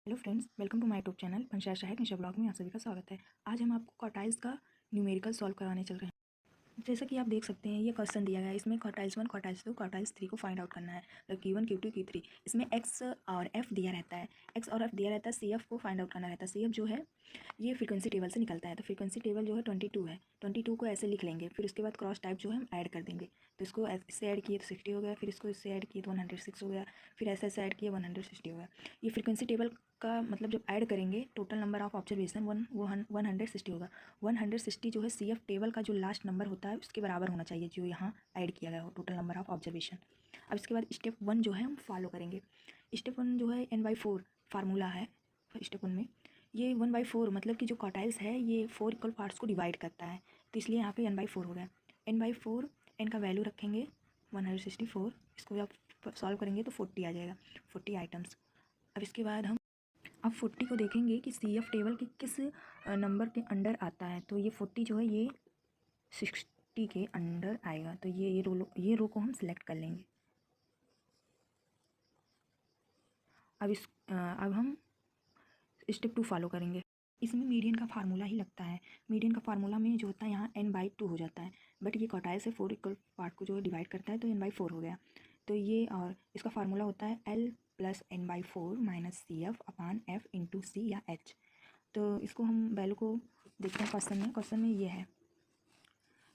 Hello friends, welcome to my YouTube channel panchayat सहायक Nisha blog में आप सभी का स्वागत है। आज हम आपको क्वार्टाइल्स का न्यूमेरिकल सॉल्व कराने चल रहे हैं। जैसा कि आप देख सकते हैं, ये क्वेश्चन दिया गया है। इसमें क्वार्टाइल्स 1, क्वार्टाइल्स 2, क्वार्टाइल्स 3 को फाइंड आउट करना है। मतलब Q1, Q2, Q3। इसमें एक्स और एफ दिया रहता है। एक्स और एफ दिया रहता है, सी एफ को फाइंड आउट करना रहता है। सी एफ जो है ये फ्रीक्वेंसी टेबल से निकलता है। तो फ्रीक्वेंसी टेबल जो है 22 है। 22 को ऐसे लिख लेंगे। फिर उसके बाद क्रॉस टाइप जो है हम ऐड कर देंगे। तो इसको इससे ऐड किए तो 60 हो गया, फिर इसको इससे ऐड किए तो 106 हो गया, फिर ऐसे ऐसे ऐड किए 160 हो गया। ये फ्रीक्वेंसी टेबल का मतलब जब ऐड करेंगे टोटल नंबर ऑफ ऑब्जर्वेशन 160 होगा। 160 जो है सी एफ टेबल का जो लास्ट नंबर होता है उसके बराबर होना चाहिए जो यहाँ ऐड किया गया हो, टोटल नंबर ऑफ ऑब्जर्वेशन। अब इसके बाद स्टेप 1 जो है हम फॉलो करेंगे। स्टेप 1 जो है n/4 फार्मूला है। स्टेप 1 में ये 1/4 मतलब कि जो क्वार्टाइल्स है ये 4 इक्वल पार्ट्स को डिवाइड करता है, तो इसलिए यहाँ पे n/4 हो गया। n/4 n का वैल्यू रखेंगे 164। इसको आप सॉल्व करेंगे तो 40 आ जाएगा, 40 आइटम्स। अब इसके बाद हम अब 40 को देखेंगे कि सी एफ टेबल के किस नंबर के अंडर आता है। तो ये 40 जो है ये 60 के अंडर आएगा। तो ये रो को हम सिलेक्ट कर लेंगे। अब हम स्टेप 2 फॉलो करेंगे। इसमें मीडियन का फार्मूला ही लगता है। मीडियन का फार्मूला में जो होता है यहाँ n/2 हो जाता है, बट ये क्वार्टाइल से 4 इक्वल पार्ट को जो है डिवाइड करता है तो n/4 हो गया। तो ये और इसका फार्मूला होता है L + n/4 - CF/F × C या H। तो इसको हम वैल्यू को देखते हैं क्वेश्चन में ये है।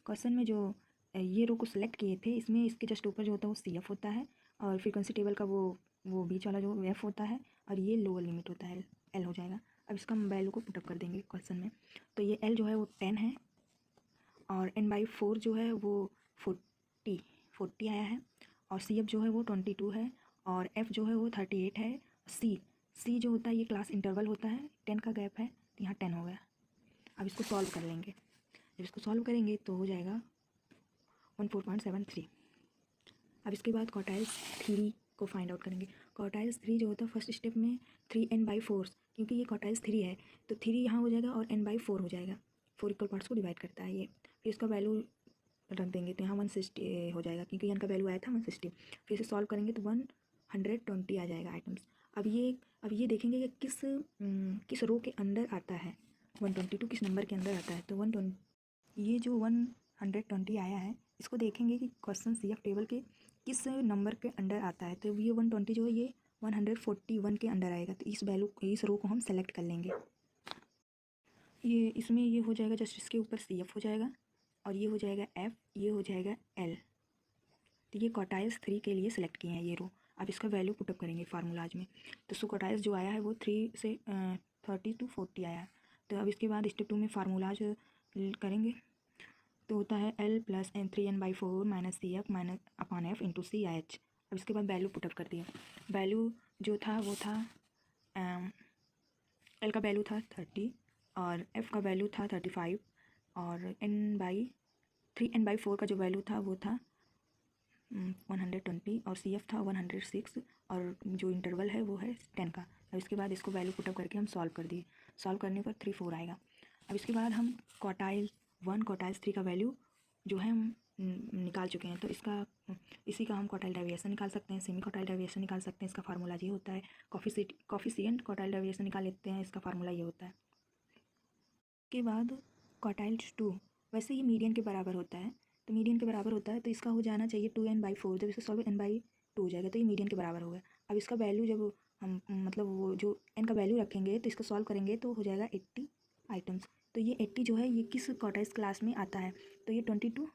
क्वेश्चन में जो ये रो को सिलेक्ट किए थे इसमें इसके जस्ट ऊपर जो होता है वो CF होता है, और फ्रीक्वेंसी टेबल का वो बीच वाला जो F होता है, और ये लोअर लिमिट होता है L हो जाएगा। अब इसका हम वैल्यू को पुटअप कर देंगे क्वेश्चन में। तो ये L जो है वो 10 है, और n/4 जो है वो 40 आया है, और CF जो है वो 22 है, और F जो है वो 38 है। C जो होता है ये क्लास इंटरवल होता है, 10 का गैप है, तो यहाँ 10 हो गया। अब इसको सॉल्व कर लेंगे। जब इसको सॉल्व करेंगे तो हो जाएगा 14.73। अब इसके बाद क्वार्टाइल्स 3 को फाइंड आउट करेंगे। क्वार्टाइल्स 3 जो होता है फर्स्ट स्टेप में 3n/4, क्योंकि ये क्वार्टाइल्स 3 है तो 3 यहाँ हो जाएगा और n/4 हो जाएगा। 4 इक्वल पार्ट्स को डिवाइड करता है ये। फिर इसका वैल्यू रख देंगे तो यहाँ 160 हो जाएगा, क्योंकि यहाँ का वैल्यू आया था 160। फिर इसे सॉल्व करेंगे तो 120 आ जाएगा आइटम्स। अब ये देखेंगे कि किस रो के अंदर आता है। 122 किस नंबर के अंदर आता है। तो 120 ये जो 120 आया है इसको देखेंगे कि क्वेश्चन CF टेबल के किस नंबर के अंडर आता है। तो ये 120 जो है ये 141 के अंडर आएगा। तो इस रो को हम सेलेक्ट कर लेंगे। ये इसमें ये हो जाएगा, जस्ट इसके ऊपर CF हो जाएगा, और ये हो जाएगा F, ये हो जाएगा L। तो ये क्वार्टाइल्स 3 के लिए सिलेक्ट किए हैं ये रो। अब इसका वैल्यू पुटअप करेंगे फार्मूलाज में। तो सो क्वार्टाइल्स जो आया है वो 3 से 30 to 40 आया है। तो अब इसके बाद स्टेप 2 में फार्मूलाज करेंगे। तो होता है L + n3n/4 - CF/F × C या H। अब इसके बाद वैल्यू पुटअप कर दिया। वैल्यू जो था वो था L का वैल्यू था 30, और F का वैल्यू था 35, और n/4 का जो वैल्यू था वो था 120, और CF था 106, और जो इंटरवल है वो है 10 का। अब इसके बाद इसको वैल्यू पुटअप करके हम सॉल्व कर दिए। सॉल्व करने पर 34 आएगा। अब इसके बाद हम क्वार्टाइल 1 क्वार्टाइल 3 का वैल्यू जो है हम निकाल चुके हैं। तो इसी का हम क्वार्टाइल डेविएशन निकाल सकते हैं, सेमी क्वार्टाइल डेविएशन निकाल सकते हैं। इसका फार्मूला ये होता है। कॉफिशिएंट क्वार्टाइल डेविएशन निकाल लेते हैं, इसका फार्मूला ये होता है। के बाद क्वार्टाइल 2 वैसे ये मीडियन के बराबर होता है। तो मीडियन के बराबर होता है तो इसका हो जाना चाहिए 2n/4। जब इसे सॉल्व n/2 हो जाएगा तो ये मीडियन के बराबर होगा। अब इसका वैल्यू जब हम मतलब वो जो n का वैल्यू रखेंगे तो इसको सॉल्व करेंगे तो हो जाएगा 80 आइटम्स। तो ये 80 जो है ये किस क्वार्टाइल्स क्लास में आता है। तो ये 22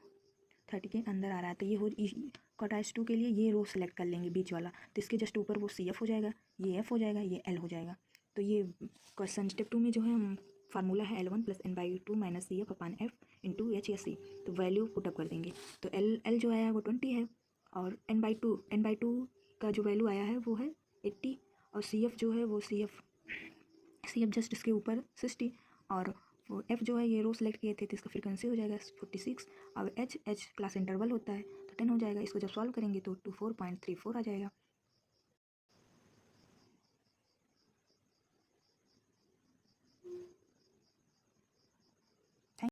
30 के अंदर आ रहा है। तो ये क्वार्टाइल्स 2 के लिए ये रो सेलेक्ट कर लेंगे बीच वाला। तो इसके जस्ट ऊपर वो CF हो जाएगा, ये F हो जाएगा, ये L हो जाएगा। तो ये क्वेश्चन स्टेप 2 में जो है हम फार्मूला है L1 + n/2 - CF/F × H या C। तो वैल्यू पुटअप कर देंगे। तो L जो आया है वो 20 है, और n/2 का जो वैल्यू आया है वो है 80, और CF जो है वो CF जस्ट इसके ऊपर 60, और वो F जो है ये रो सेलेक्ट किए थे तो इसका फ्रीक्वेंसी हो जाएगा 46। अब H क्लास इंटरवल होता है तो 10 हो जाएगा। इसको जब सॉल्व करेंगे तो 24.34 आ जाएगा।